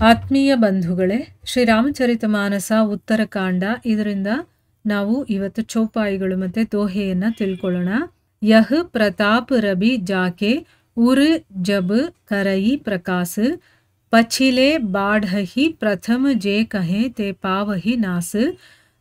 ಆತ್ಮೀಯ ಬಂಧುಗಳೇ, ಶ್ರೀರಾಮಚರಿತಮಾನಸ ಉತ್ತರಕಾಂಡ, ಇದರಿಂದ ನಾವು ಇವತ್ತು ಚೌಪಾಯಿಗಳು ಮತ್ತು ದೋಹೆಯನ್ನು ತಿಳ್ಕೊಳ್ಳೋಣ. ಯಹ ಪ್ರತಾಪ್ ರಬಿ ಜಾಕೆ ಉರ್ ಜಬ್ ಕರಯಿ ಪ್ರಕಾಶ್ ಪಛಿಲೆ ಬಾಢಹಿ ಪ್ರಥಮ ಜೆ ಕಹೆ ते पावहि नास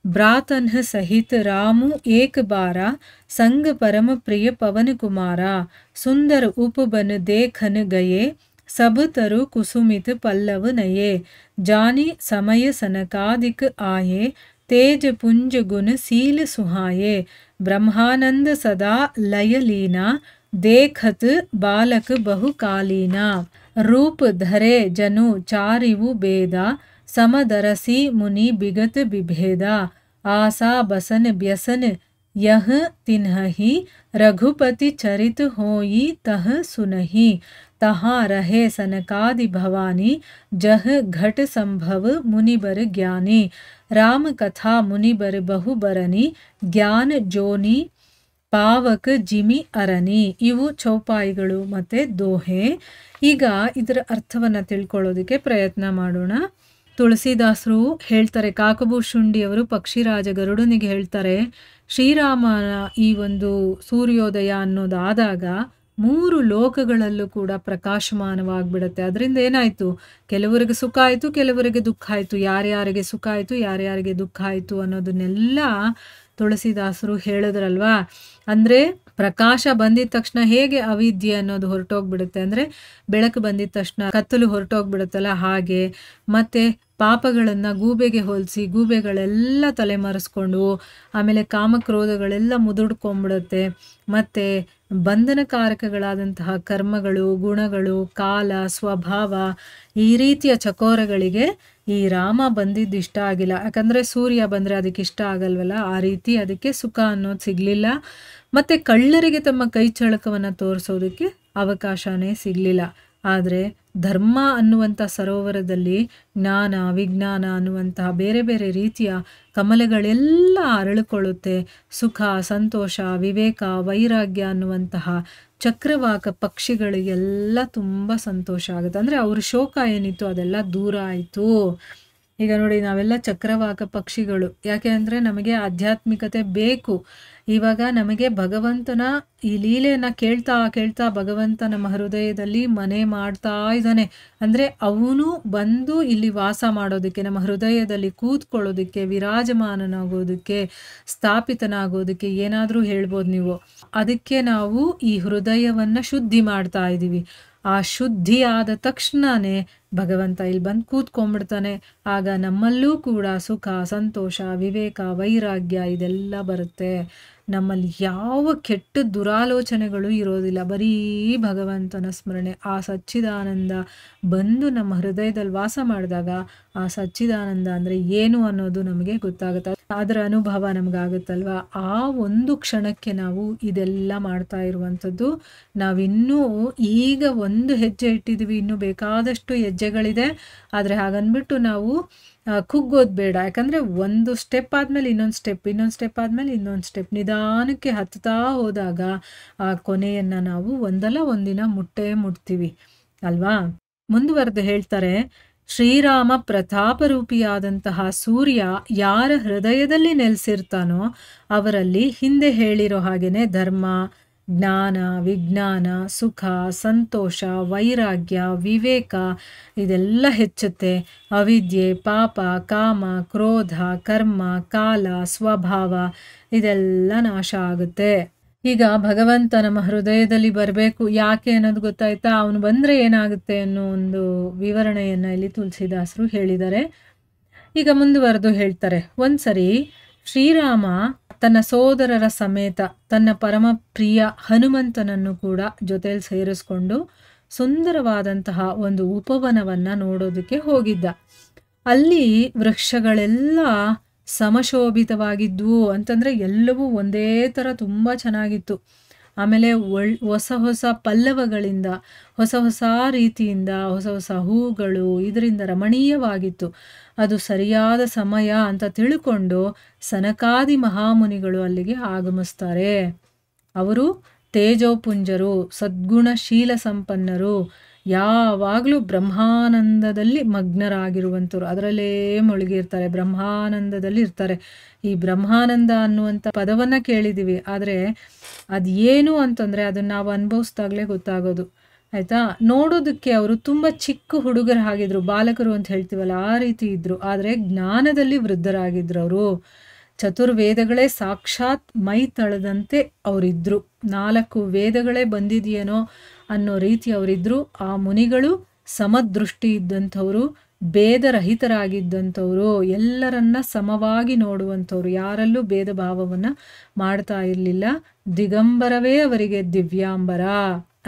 ब्रातन्ह सहित रामु एक बारा संग परम प्रिय पवन कुमारा सुंदर उपबन देखन गए सब तरु कुसुमित पल्लव नये जानी समय सनकादिक आये तेज पुंज गुण सील सुहाये ब्रह्मानंद सदा लयलीना देखत बालक बहुकालीना रूप धरे जनु चारिवु बेदा समदरसी मुनि बिगत विभेदा आसा बसन व्यसन यह तिन्हहि रघुपति चरित होई तह सुनहि तहाँ रहे सनकादि भवानी जह घट संभव मुनिबर ज्ञानी राम कथा मुनिबर बहुबरनी ज्ञान जोनी ಪಾವಕ ಜಿಮಿ ಅರಣಿ. ಇವು ಚೌಪಾಯಿಗಳು ಮತ್ತು ದೋಹೆ. ಈಗ ಇದರ ಅರ್ಥವನ್ನು ತಿಳ್ಕೊಳ್ಳೋದಕ್ಕೆ ಪ್ರಯತ್ನ ಮಾಡೋಣ. ತುಳಸಿದಾಸರು ಹೇಳ್ತಾರೆ, ಕಾಕಭೂಷುಂಡಿಯವರು ಪಕ್ಷಿರಾಜ ಗರುಡನಿಗೆ ಹೇಳ್ತಾರೆ, ಶ್ರೀರಾಮನ ಈ ಒಂದು ಸೂರ್ಯೋದಯ ಅನ್ನೋದಾದಾಗ 3 ಲೋಕಗಳಲ್ಲೂ ಕೂಡ ಪ್ರಕಾಶಮಾನವಾಗಿಬಿಡುತ್ತೆ. ಅದರಿಂದ ಏನಾಯಿತು, ಕೆಲವರಿಗೆ ಸುಖ ಆಯಿತು, ಕೆಲವರಿಗೆ ದುಃಖ ಆಯಿತು. ಯಾರ್ಯಾರಿಗೆ ಸುಖ ಆಯಿತು, ಯಾರ್ಯಾರಿಗೆ ದುಃಖ ಆಯಿತು ಅನ್ನೋದನ್ನೆಲ್ಲ ತುಳಸಿದಾಸರು ಹೇಳಿದ್ರಲ್ವಾ. ಅಂದರೆ ಪ್ರಕಾಶ ಬಂದಿದ ತಕ್ಷಣ ಹೇಗೆ ಅವಿದ್ಯೆ ಅನ್ನೋದು ಹೊರಟೋಗ್ಬಿಡುತ್ತೆ, ಅಂದರೆ ಬೆಳಕು ಬಂದಿದ ತಕ್ಷಣ ಕತ್ತಲು ಹೊರಟೋಗ್ಬಿಡುತ್ತಲ್ಲ ಹಾಗೆ. ಮತ್ತು ಪಾಪಗಳನ್ನು ಗೂಬೆಗೆ ಹೋಲಿಸಿ ಗೂಬೆಗಳೆಲ್ಲ ತಲೆಮರೆಸ್ಕೊಂಡು ಆಮೇಲೆ ಕಾಮಕ್ರೋಧಗಳೆಲ್ಲ ಮುದುಡ್ಕೊಂಡ್ಬಿಡುತ್ತೆ. ಮತ್ತು ಬಂಧನಕಾರಕಗಳಾದಂತಹ ಕರ್ಮಗಳು, ಗುಣಗಳು, ಕಾಲ, ಸ್ವಭಾವ, ಈ ರೀತಿಯ ಚಕೋರಗಳಿಗೆ ಈ ರಾಮ ಬಂದಿದ್ದು ಇಷ್ಟ ಆಗಿಲ್ಲ. ಯಾಕಂದರೆ ಸೂರ್ಯ ಬಂದರೆ ಅದಕ್ಕೆ ಇಷ್ಟ ಆಗಲ್ವಲ್ಲ, ಆ ರೀತಿ ಅದಕ್ಕೆ ಸುಖ ಅನ್ನೋದು ಸಿಗಲಿಲ್ಲ. ಮತ್ತು ಕಳ್ಳರಿಗೆ ತಮ್ಮ ಕೈ ಚಳಕವನ್ನು ತೋರಿಸೋದಕ್ಕೆ ಅವಕಾಶನೇ ಸಿಗಲಿಲ್ಲ. ಆದರೆ ಧರ್ಮ ಅನ್ನುವಂಥ ಸರೋವರದಲ್ಲಿ ಜ್ಞಾನ, ವಿಜ್ಞಾನ ಅನ್ನುವಂತಹ ಬೇರೆ ಬೇರೆ ರೀತಿಯ ಕಮಲಗಳೆಲ್ಲ ಅರಳಿಕೊಳ್ಳುತ್ತೆ. ಸುಖ, ಸಂತೋಷ, ವಿವೇಕ, ವೈರಾಗ್ಯ ಅನ್ನುವಂತಹ ಚಕ್ರವಾಕ ಪಕ್ಷಿಗಳಿಗೆಲ್ಲ ತುಂಬ ಸಂತೋಷ ಆಗುತ್ತೆ. ಅಂದರೆ ಅವ್ರ ಶೋಕ ಏನಿತ್ತು ಅದೆಲ್ಲ ದೂರ ಆಯಿತು. ಈಗ ನೋಡಿ, ನಾವೆಲ್ಲ ಚಕ್ರವಾಕ ಪಕ್ಷಿಗಳು. ಯಾಕೆ ಅಂದರೆ ನಮಗೆ ಆಧ್ಯಾತ್ಮಿಕತೆ ಬೇಕು. ಇವಾಗ ನಮಗೆ ಭಗವಂತನ ಈ ಲೀಲೆಯನ್ನು ಕೇಳ್ತಾ ಕೇಳ್ತಾ ಭಗವಂತ ನಮ್ಮ ಹೃದಯದಲ್ಲಿ ಮನೆ ಮಾಡ್ತಾ ಇದ್ದಾನೆ. ಅಂದರೆ ಅವನು ಬಂದು ಇಲ್ಲಿ ವಾಸ ಮಾಡೋದಕ್ಕೆ, ನಮ್ಮ ಹೃದಯದಲ್ಲಿ ಕೂತ್ಕೊಳ್ಳೋದಕ್ಕೆ, ವಿರಾಜಮಾನನಾಗೋದಕ್ಕೆ, ಸ್ಥಾಪಿತನಾಗೋದಕ್ಕೆ ಏನಾದರೂ ಹೇಳ್ಬೋದು ನೀವು. ಅದಕ್ಕೆ ನಾವು ಈ ಹೃದಯವನ್ನು ಶುದ್ಧಿ ಮಾಡ್ತಾ ಇದ್ದೀವಿ. ಆ ಶುದ್ಧಿ ಆದ ತಕ್ಷಣವೇ ಭಗವಂತ ಇಲ್ಲಿ ಬಂದು ಕೂತ್ಕೊಂಡ್ಬಿಡ್ತಾನೆ. ಆಗ ನಮ್ಮಲ್ಲೂ ಕೂಡ ಸುಖ, ಸಂತೋಷ, ವಿವೇಕ, ವೈರಾಗ್ಯ ಇದೆಲ್ಲ ಬರುತ್ತೆ. ನಮ್ಮಲ್ಲಿ ಯಾವ ಕೆಟ್ಟ ದುರಾಲೋಚನೆಗಳು ಇರೋದಿಲ್ಲ. ಬರೀ ಭಗವಂತನ ಸ್ಮರಣೆ, ಆ ಸಚ್ಚಿದಾನಂದ ಬಂದು ನಮ್ಮ ಹೃದಯದಲ್ಲಿ ವಾಸ ಮಾಡಿದಾಗ ಆ ಸಚ್ಚಿದಾನಂದ ಅಂದರೆ ಏನು ಅನ್ನೋದು ನಮಗೆ ಗೊತ್ತಾಗುತ್ತೆ. ಅದರ ಅನುಭವ ನಮಗಾಗುತ್ತಲ್ವ. ಆ ಒಂದು ಕ್ಷಣಕ್ಕೆ ನಾವು ಇದೆಲ್ಲ ಮಾಡ್ತಾ ಇರುವಂಥದ್ದು. ನಾವಿನ್ನೂ ಈಗ ಒಂದು ಹೆಜ್ಜೆ ಇಟ್ಟಿದ್ದೀವಿ, ಇನ್ನೂ ಬೇಕಾದಷ್ಟು ಹೆಜ್ಜೆಗಳಿದೆ. ಆದರೆ ಹಾಗನ್ಬಿಟ್ಟು ನಾವು ಕುಗ್ಗೋದು ಬೇಡ. ಯಾಕಂದರೆ ಒಂದು ಸ್ಟೆಪ್ ಆದಮೇಲೆ ಇನ್ನೊಂದು ಸ್ಟೆಪ್, ಇನ್ನೊಂದು ಸ್ಟೆಪ್ ಆದಮೇಲೆ ಇನ್ನೊಂದು ಸ್ಟೆಪ್, ನಿಧಾನಕ್ಕೆ ಹತ್ತಾ ಹೋದಾಗ ಆ ಕೊನೆಯನ್ನು ನಾವು ಒಂದಲ್ಲ ಒಂದಿನ ಮುಟ್ತೀವಿ ಅಲ್ವಾ. ಮುಂದುವರೆದು ಹೇಳ್ತಾರೆ, ಶ್ರೀರಾಮ ಪ್ರತಾಪರೂಪಿಯಾದಂತಹ ಸೂರ್ಯ ಯಾರ ಹೃದಯದಲ್ಲಿ ನೆಲೆಸಿರ್ತಾನೋ ಅವರಲ್ಲಿ ಹಿಂದೆ ಹೇಳಿರೋ ಹಾಗೆಯೇ ಧರ್ಮ, ಜ್ಞಾನ, ವಿಜ್ಞಾನ, ಸುಖ, ಸಂತೋಷ, ವೈರಾಗ್ಯ, ವಿವೇಕ ಇದೆಲ್ಲ ಹೆಚ್ಚುತ್ತೆ. ಅವಿದ್ಯೆ, ಪಾಪ, ಕಾಮ, ಕ್ರೋಧ, ಕರ್ಮ, ಕಾಲ, ಸ್ವಭಾವ ಇದೆಲ್ಲ ನಾಶ ಆಗುತ್ತೆ. ಈಗ ಭಗವಂತ ನಮ್ಮ ಹೃದಯದಲ್ಲಿ ಬರಬೇಕು, ಯಾಕೆ ಅನ್ನೋದು ಗೊತ್ತಾಯ್ತಾ? ಅವನು ಬಂದರೆ ಏನಾಗುತ್ತೆ ಅನ್ನೋ ಒಂದು ವಿವರಣೆಯನ್ನು ಇಲ್ಲಿ ತುಳಸಿದಾಸರು ಹೇಳಿದ್ದಾರೆ. ಈಗ ಮುಂದುವರೆದು ಹೇಳ್ತಾರೆ, ಒಂದ್ಸರಿ ಶ್ರೀರಾಮ ತನ್ನ ಸೋದರರ ಸಮೇತ ತನ್ನ ಪರಮ ಪ್ರಿಯ ಹನುಮಂತನನ್ನು ಕೂಡ ಜೊತೆಯಲ್ಲಿ ಸೇರಿಸ್ಕೊಂಡು ಸುಂದರವಾದಂತಹ ಒಂದು ಉಪವನವನ್ನು ನೋಡೋದಕ್ಕೆ ಹೋಗಿದ್ದ. ಅಲ್ಲಿ ವೃಕ್ಷಗಳೆಲ್ಲ ಸಮಶೋಭಿತವಾಗಿದ್ವು. ಅಂತಂದರೆ ಎಲ್ಲವೂ ಒಂದೇ ಥರ ತುಂಬ ಚೆನ್ನಾಗಿತ್ತು. ಆಮೇಲೆ ಹೊಸ ಹೊಸ ಪಲ್ಲವಗಳಿಂದ, ಹೊಸ ಹೊಸ ರೀತಿಯಿಂದ, ಹೊಸ ಹೊಸ ಹೂಗಳು, ಇದರಿಂದ ರಮಣೀಯವಾಗಿತ್ತು. ಅದು ಸರಿಯಾದ ಸಮಯ ಅಂತ ತಿಳ್ಕೊಂಡು ಸನಕಾದಿ ಮಹಾಮುನಿಗಳು ಅಲ್ಲಿಗೆ ಆಗಮಿಸ್ತಾರೆ. ಅವರು ತೇಜೋಪುಂಜರು, ಸದ್ಗುಣಶೀಲ ಸಂಪನ್ನರು, ಯಾವಾಗಲೂ ಬ್ರಹ್ಮಾನಂದದಲ್ಲಿ ಮಗ್ನರಾಗಿರುವಂಥವ್ರು, ಅದರಲ್ಲೇ ಮುಳುಗಿರ್ತಾರೆ, ಬ್ರಹ್ಮಾನಂದದಲ್ಲಿ ಇರ್ತಾರೆ. ಈ ಬ್ರಹ್ಮಾನಂದ ಅನ್ನುವಂಥ ಪದವನ್ನು ಕೇಳಿದ್ದೀವಿ, ಆದರೆ ಅದು ಏನು ಅಂತಂದರೆ ಅದನ್ನು ನಾವು ಅನುಭವಿಸ್ದಾಗಲೇ ಗೊತ್ತಾಗೋದು. ಆಯಿತಾ? ನೋಡೋದಕ್ಕೆ ಅವರು ತುಂಬ ಚಿಕ್ಕ ಹುಡುಗರು ಆಗಿದ್ರು, ಬಾಲಕರು ಅಂತ ಹೇಳ್ತೀವಲ್ಲ ಆ ರೀತಿ ಇದ್ದರು, ಆದರೆ ಜ್ಞಾನದಲ್ಲಿ ವೃದ್ಧರಾಗಿದ್ರು ಅವರು. ಚತುರ್ವೇದಗಳೇ ಸಾಕ್ಷಾತ್ ಮೈ ತಳೆದಂತೆ ಅವರಿದ್ದರು. 4 ವೇದಗಳೇ ಬಂದಿದೆಯೇನೋ ಅನ್ನೋ ರೀತಿ ಅವರಿದ್ದರು. ಆ ಮುನಿಗಳು ಸಮದೃಷ್ಟಿ ಇದ್ದಂಥವರು, ಭೇದರಹಿತರಾಗಿದ್ದಂಥವರು, ಎಲ್ಲರನ್ನ ಸಮವಾಗಿ ನೋಡುವಂಥವ್ರು, ಯಾರಲ್ಲೂ ಭೇದ ಭಾವವನ್ನು ಮಾಡ್ತಾ ಇರಲಿಲ್ಲ. ದಿಗಂಬರವೇ ಅವರಿಗೆ ದಿವ್ಯಾಂಬರ,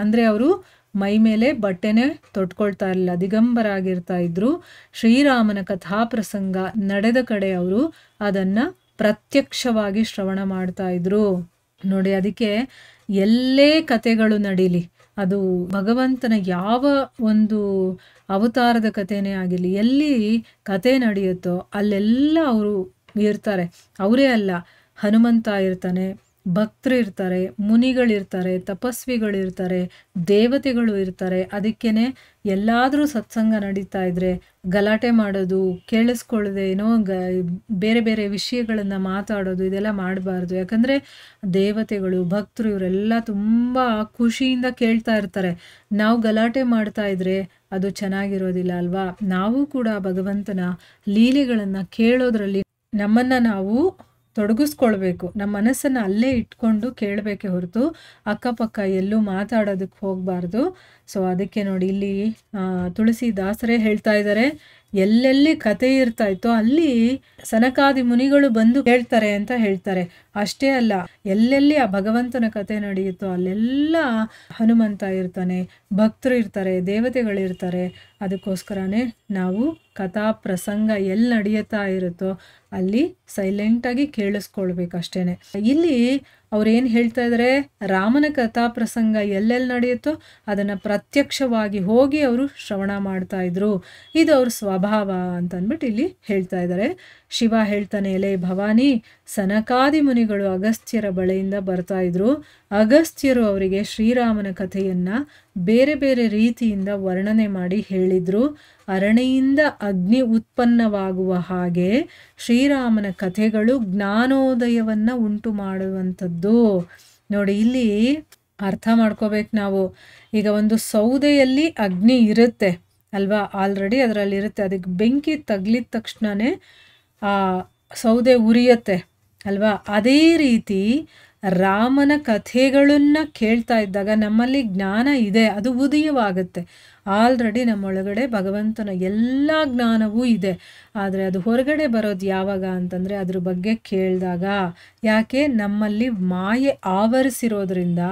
ಅಂದರೆ ಅವರು ಮೈ ಮೇಲೆ ಬಟ್ಟೆನೇ ತೊಟ್ಕೊಳ್ತಾ ಇರಲಿಲ್ಲ, ದಿಗಂಬರಾಗಿರ್ತಾ ಇದ್ರು. ಶ್ರೀರಾಮನ ಕಥಾಪ್ರಸಂಗ ನಡೆದ ಕಡೆ ಅವರು ಅದನ್ನು ಪ್ರತ್ಯಕ್ಷವಾಗಿ ಶ್ರವಣ ಮಾಡ್ತಾ ಇದ್ರು. ನೋಡಿ, ಅದಕ್ಕೆ ಎಲ್ಲೇ ಕತೆಗಳು ನಡೀಲಿ, ಅದು ಭಗವಂತನ ಯಾವ ಒಂದು ಅವತಾರದ ಕಥೆನೇ ಆಗಿರಲಿ, ಎಲ್ಲಿ ಕತೆ ನಡೆಯುತ್ತೋ ಅಲ್ಲೆಲ್ಲ ಅವರು ಇರ್ತಾರೆ. ಅವರೇ ಅಲ್ಲ, ಹನುಮಂತ ಇರ್ತಾನೆ, ಭಕ್ತರು ಇರ್ತಾರೆ, ಮುನಿಗಳಿರ್ತಾರೆ, ತಪಸ್ವಿಗಳಿರ್ತಾರೆ, ದೇವತೆಗಳು ಇರ್ತಾರೆ. ಅದಕ್ಕೇನೆ ಎಲ್ಲಾದರೂ ಸತ್ಸಂಗ ನಡೀತಾ ಇದ್ರೆ ಗಲಾಟೆ ಮಾಡೋದು, ಕೇಳಿಸ್ಕೊಳ್ಳದೆ ಏನೋ ಬೇರೆ ಬೇರೆ ವಿಷಯಗಳನ್ನು ಮಾತಾಡೋದು, ಇದೆಲ್ಲ ಮಾಡಬಾರ್ದು. ಯಾಕಂದರೆ ದೇವತೆಗಳು, ಭಕ್ತರು ಇವರೆಲ್ಲ ತುಂಬ ಖುಷಿಯಿಂದ ಕೇಳ್ತಾ ಇರ್ತಾರೆ. ನಾವು ಗಲಾಟೆ ಮಾಡ್ತಾ ಇದ್ರೆ ಅದು ಚೆನ್ನಾಗಿರೋದಿಲ್ಲ ಅಲ್ವಾ? ನಾವು ಕೂಡ ಭಗವಂತನ ಲೀಲೆಗಳನ್ನು ಕೇಳೋದ್ರಲ್ಲಿ ನಮ್ಮನ್ನು ನಾವು ತೊಡಗಿಸ್ಕೊಳ್ಬೇಕು, ನಮ್ಮ ಮನಸ್ಸನ್ನು ಅಲ್ಲೇ ಇಟ್ಕೊಂಡು ಕೇಳಬೇಕೆ ಹೊರತು ಅಕ್ಕಪಕ್ಕ ಎಲ್ಲೂ ಮಾತಾಡೋದಕ್ಕೆ ಹೋಗಬಾರ್ದು. ಸೊ ಅದಕ್ಕೆ ನೋಡಿ, ಇಲ್ಲಿ ತುಳಸಿದಾಸರೇ ಹೇಳ್ತಾ ಇದ್ದಾರೆ, ಎಲ್ಲೆಲ್ಲಿ ಕತೆ ಇರ್ತಾ ಇತ್ತೋ ಅಲ್ಲಿ ಸನಕಾದಿ ಮುನಿಗಳು ಬಂದು ಕೇಳ್ತಾರೆ ಅಂತ ಹೇಳ್ತಾರೆ. ಅಷ್ಟೇ ಅಲ್ಲ, ಎಲ್ಲೆಲ್ಲಿ ಆ ಭಗವಂತನ ಕತೆ ನಡೆಯುತ್ತೋ ಅಲ್ಲೆಲ್ಲ ಹನುಮಂತ ಇರ್ತಾನೆ, ಭಕ್ತರು ಇರ್ತಾರೆ, ದೇವತೆಗಳಿರ್ತಾರೆ. ಅದಕ್ಕೋಸ್ಕರನೇ ನಾವು ಕಥಾ ಪ್ರಸಂಗ ಎಲ್ಲಿ ನಡೆಯುತ್ತಾ ಇರುತ್ತೋ ಅಲ್ಲಿ ಸೈಲೆಂಟಾಗಿ ಕೇಳಿಸ್ಕೊಳ್ಬೇಕು ಅಷ್ಟೇ. ಇಲ್ಲಿ ಅವ್ರೇನು ಹೇಳ್ತಾ ಇದ್ದಾರೆ, ರಾಮನ ಕಥಾ ಪ್ರಸಂಗ ಎಲ್ಲೆಲ್ಲಿ ನಡೆಯುತ್ತೋ ಅದನ್ನು ಪ್ರತ್ಯಕ್ಷವಾಗಿ ಹೋಗಿ ಅವರು ಶ್ರವಣ ಮಾಡ್ತಾ ಇದ್ರು. ಇದು ಅವ್ರ ಸ್ವಭಾವ ಅಂತ ಅಂದ್ಬಿಟ್ಟು ಇಲ್ಲಿ ಹೇಳ್ತಾ ಇದ್ದಾರೆ. ಶಿವ ಹೇಳ್ತಾನೆ, ಎಲೆ ಭವಾನಿ, ಸನಕಾದಿ ಮುನಿಗಳು ಅಗಸ್ತ್ಯರ ಬಳಿಯಿಂದ ಬರ್ತಾ ಇದ್ರು. ಅಗಸ್ತ್ಯರು ಅವರಿಗೆ ಶ್ರೀರಾಮನ ಕಥೆಯನ್ನು ಬೇರೆ ಬೇರೆ ರೀತಿಯಿಂದ ವರ್ಣನೆ ಮಾಡಿ ಹೇಳಿದ್ರು. ಅರಣಿಯಿಂದ ಅಗ್ನಿ ಉತ್ಪನ್ನವಾಗುವ ಹಾಗೆ ಶ್ರೀರಾಮನ ಕಥೆಗಳು ಜ್ಞಾನೋದಯವನ್ನು ಉಂಟು ಮಾಡುವಂಥದ್ದು. ನೋಡಿ, ಇಲ್ಲಿ ಅರ್ಥ ಮಾಡ್ಕೋಬೇಕು ನಾವು. ಈಗ ಒಂದು ಸೌದೆಯಲ್ಲಿ ಅಗ್ನಿ ಇರುತ್ತೆ ಅಲ್ವಾ, ಆಲ್ರೆಡಿ ಅದರಲ್ಲಿರುತ್ತೆ, ಅದಕ್ಕೆ ಬೆಂಕಿ ತಗ್ಲಿದ ತಕ್ಷಣವೇ ಆ ಸೌದೆ ಉರಿಯುತ್ತೆ ಅಲ್ವಾ? ಅದೇ ರೀತಿ ರಾಮನ ಕಥೆಗಳನ್ನು ಕೇಳ್ತಾ ಇದ್ದಾಗ ನಮ್ಮಲ್ಲಿ ಜ್ಞಾನ ಇದೆ, ಅದು ಉದಯವಾಗುತ್ತೆ. ಆಲ್ರೆಡಿ ನಮ್ಮೊಳಗಡೆ ಭಗವಂತನ ಎಲ್ಲ ಜ್ಞಾನವೂ ಇದೆ. ಆದರೆ ಅದು ಹೊರಗಡೆ ಬರೋದು ಯಾವಾಗ ಅಂತಂದರೆ ಅದ್ರ ಬಗ್ಗೆ ಕೇಳಿದಾಗ. ಯಾಕೆ? ನಮ್ಮಲ್ಲಿ ಮಾಯೆ ಆವರಿಸಿರೋದ್ರಿಂದ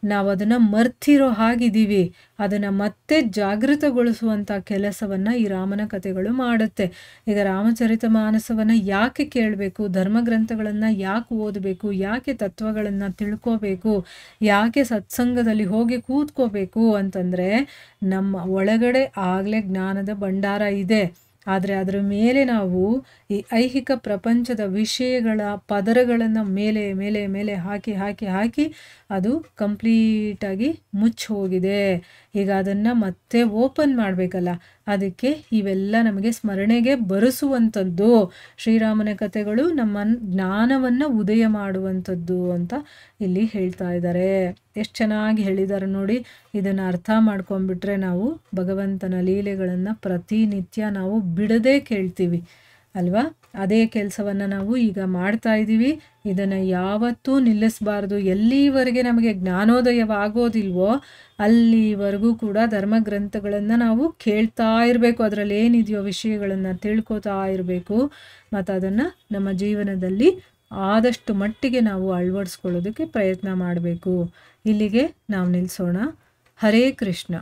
ನಾವು ಅದನ್ನು ಮರ್ತಿರೋ ಹಾಗಿದ್ದೀವಿ. ಅದನ್ನು ಮತ್ತೆ ಜಾಗೃತಗೊಳಿಸುವಂಥ ಕೆಲಸವನ್ನು ಈ ರಾಮನ ಕಥೆಗಳು ಮಾಡುತ್ತೆ. ಈಗ ರಾಮಚರಿತ ಮಾನಸವನ್ನು ಯಾಕೆ ಕೇಳಬೇಕು, ಧರ್ಮಗ್ರಂಥಗಳನ್ನು ಯಾಕೆ ಓದಬೇಕು, ಯಾಕೆ ತತ್ವಗಳನ್ನು ತಿಳ್ಕೋಬೇಕು, ಯಾಕೆ ಸತ್ಸಂಗದಲ್ಲಿ ಹೋಗಿ ಕೂತ್ಕೋಬೇಕು ಅಂತಂದರೆ ನಮ್ಮ ಒಳಗಡೆ ಆಗಲೇ ಜ್ಞಾನದ ಭಂಡಾರ ಇದೆ. ಆದರೆ ಅದರ ಮೇಲೆ ನಾವು ಈ ಐಹಿಕ ಪ್ರಪಂಚದ ವಿಷಯಗಳ ಪದರಗಳನ್ನು ಮೇಲೆ ಮೇಲೆ ಮೇಲೆ ಹಾಕಿ ಹಾಕಿ ಹಾಕಿ ಅದು ಕಂಪ್ಲೀಟಾಗಿ ಮುಚ್ಚಿ ಹೋಗಿದೆ. ಈಗ ಅದನ್ನು ಮತ್ತೆ ಓಪನ್ ಮಾಡಬೇಕಲ್ಲ, ಅದಕ್ಕೆ ಇವೆಲ್ಲ ನಮಗೆ ಸ್ಮರಣೆಗೆ ಬರೆಸುವಂಥದ್ದು. ಶ್ರೀರಾಮನ ಕಥೆಗಳು ನಮ್ಮ ಜ್ಞಾನವನ್ನು ಉದಯ ಮಾಡುವಂಥದ್ದು ಅಂತ ಇಲ್ಲಿ ಹೇಳ್ತಾ ಇದ್ದಾರೆ. ಎಷ್ಟು ಚೆನ್ನಾಗಿ ಹೇಳಿದ್ದಾರೆ ನೋಡಿ. ಇದನ್ನು ಅರ್ಥ ಮಾಡ್ಕೊಂಡ್ಬಿಟ್ರೆ ನಾವು ಭಗವಂತನ ಲೀಲೆಗಳನ್ನು ಪ್ರತಿನಿತ್ಯ ನಾವು ಬಿಡದೇ ಕೇಳ್ತೀವಿ ಅಲ್ವಾ? ಅದೇ ಕೆಲಸವನ್ನು ನಾವು ಈಗ ಮಾಡ್ತಾ ಇದ್ದೀವಿ. ಇದನ್ನು ಯಾವತ್ತೂ ನಿಲ್ಲಿಸಬಾರ್ದು. ಎಲ್ಲಿವರೆಗೆ ನಮಗೆ ಜ್ಞಾನೋದಯವಾಗೋದಿಲ್ವೋ ಅಲ್ಲಿವರೆಗೂ ಕೂಡ ಧರ್ಮಗ್ರಂಥಗಳನ್ನು ನಾವು ಕೇಳ್ತಾ ಇರಬೇಕು. ಅದರಲ್ಲಿ ಏನಿದೆಯೋ ವಿಷಯಗಳನ್ನು ತಿಳ್ಕೊತಾ ಇರಬೇಕು ಮತ್ತು ಅದನ್ನು ನಮ್ಮ ಜೀವನದಲ್ಲಿ ಆದಷ್ಟು ಮಟ್ಟಿಗೆ ನಾವು ಅಳವಡಿಸ್ಕೊಳ್ಳೋದಕ್ಕೆ ಪ್ರಯತ್ನ ಮಾಡಬೇಕು. ಇಲ್ಲಿಗೆ ನಾವು ನಿಲ್ಲಿಸೋಣ. ಹರೇ ಕೃಷ್ಣ.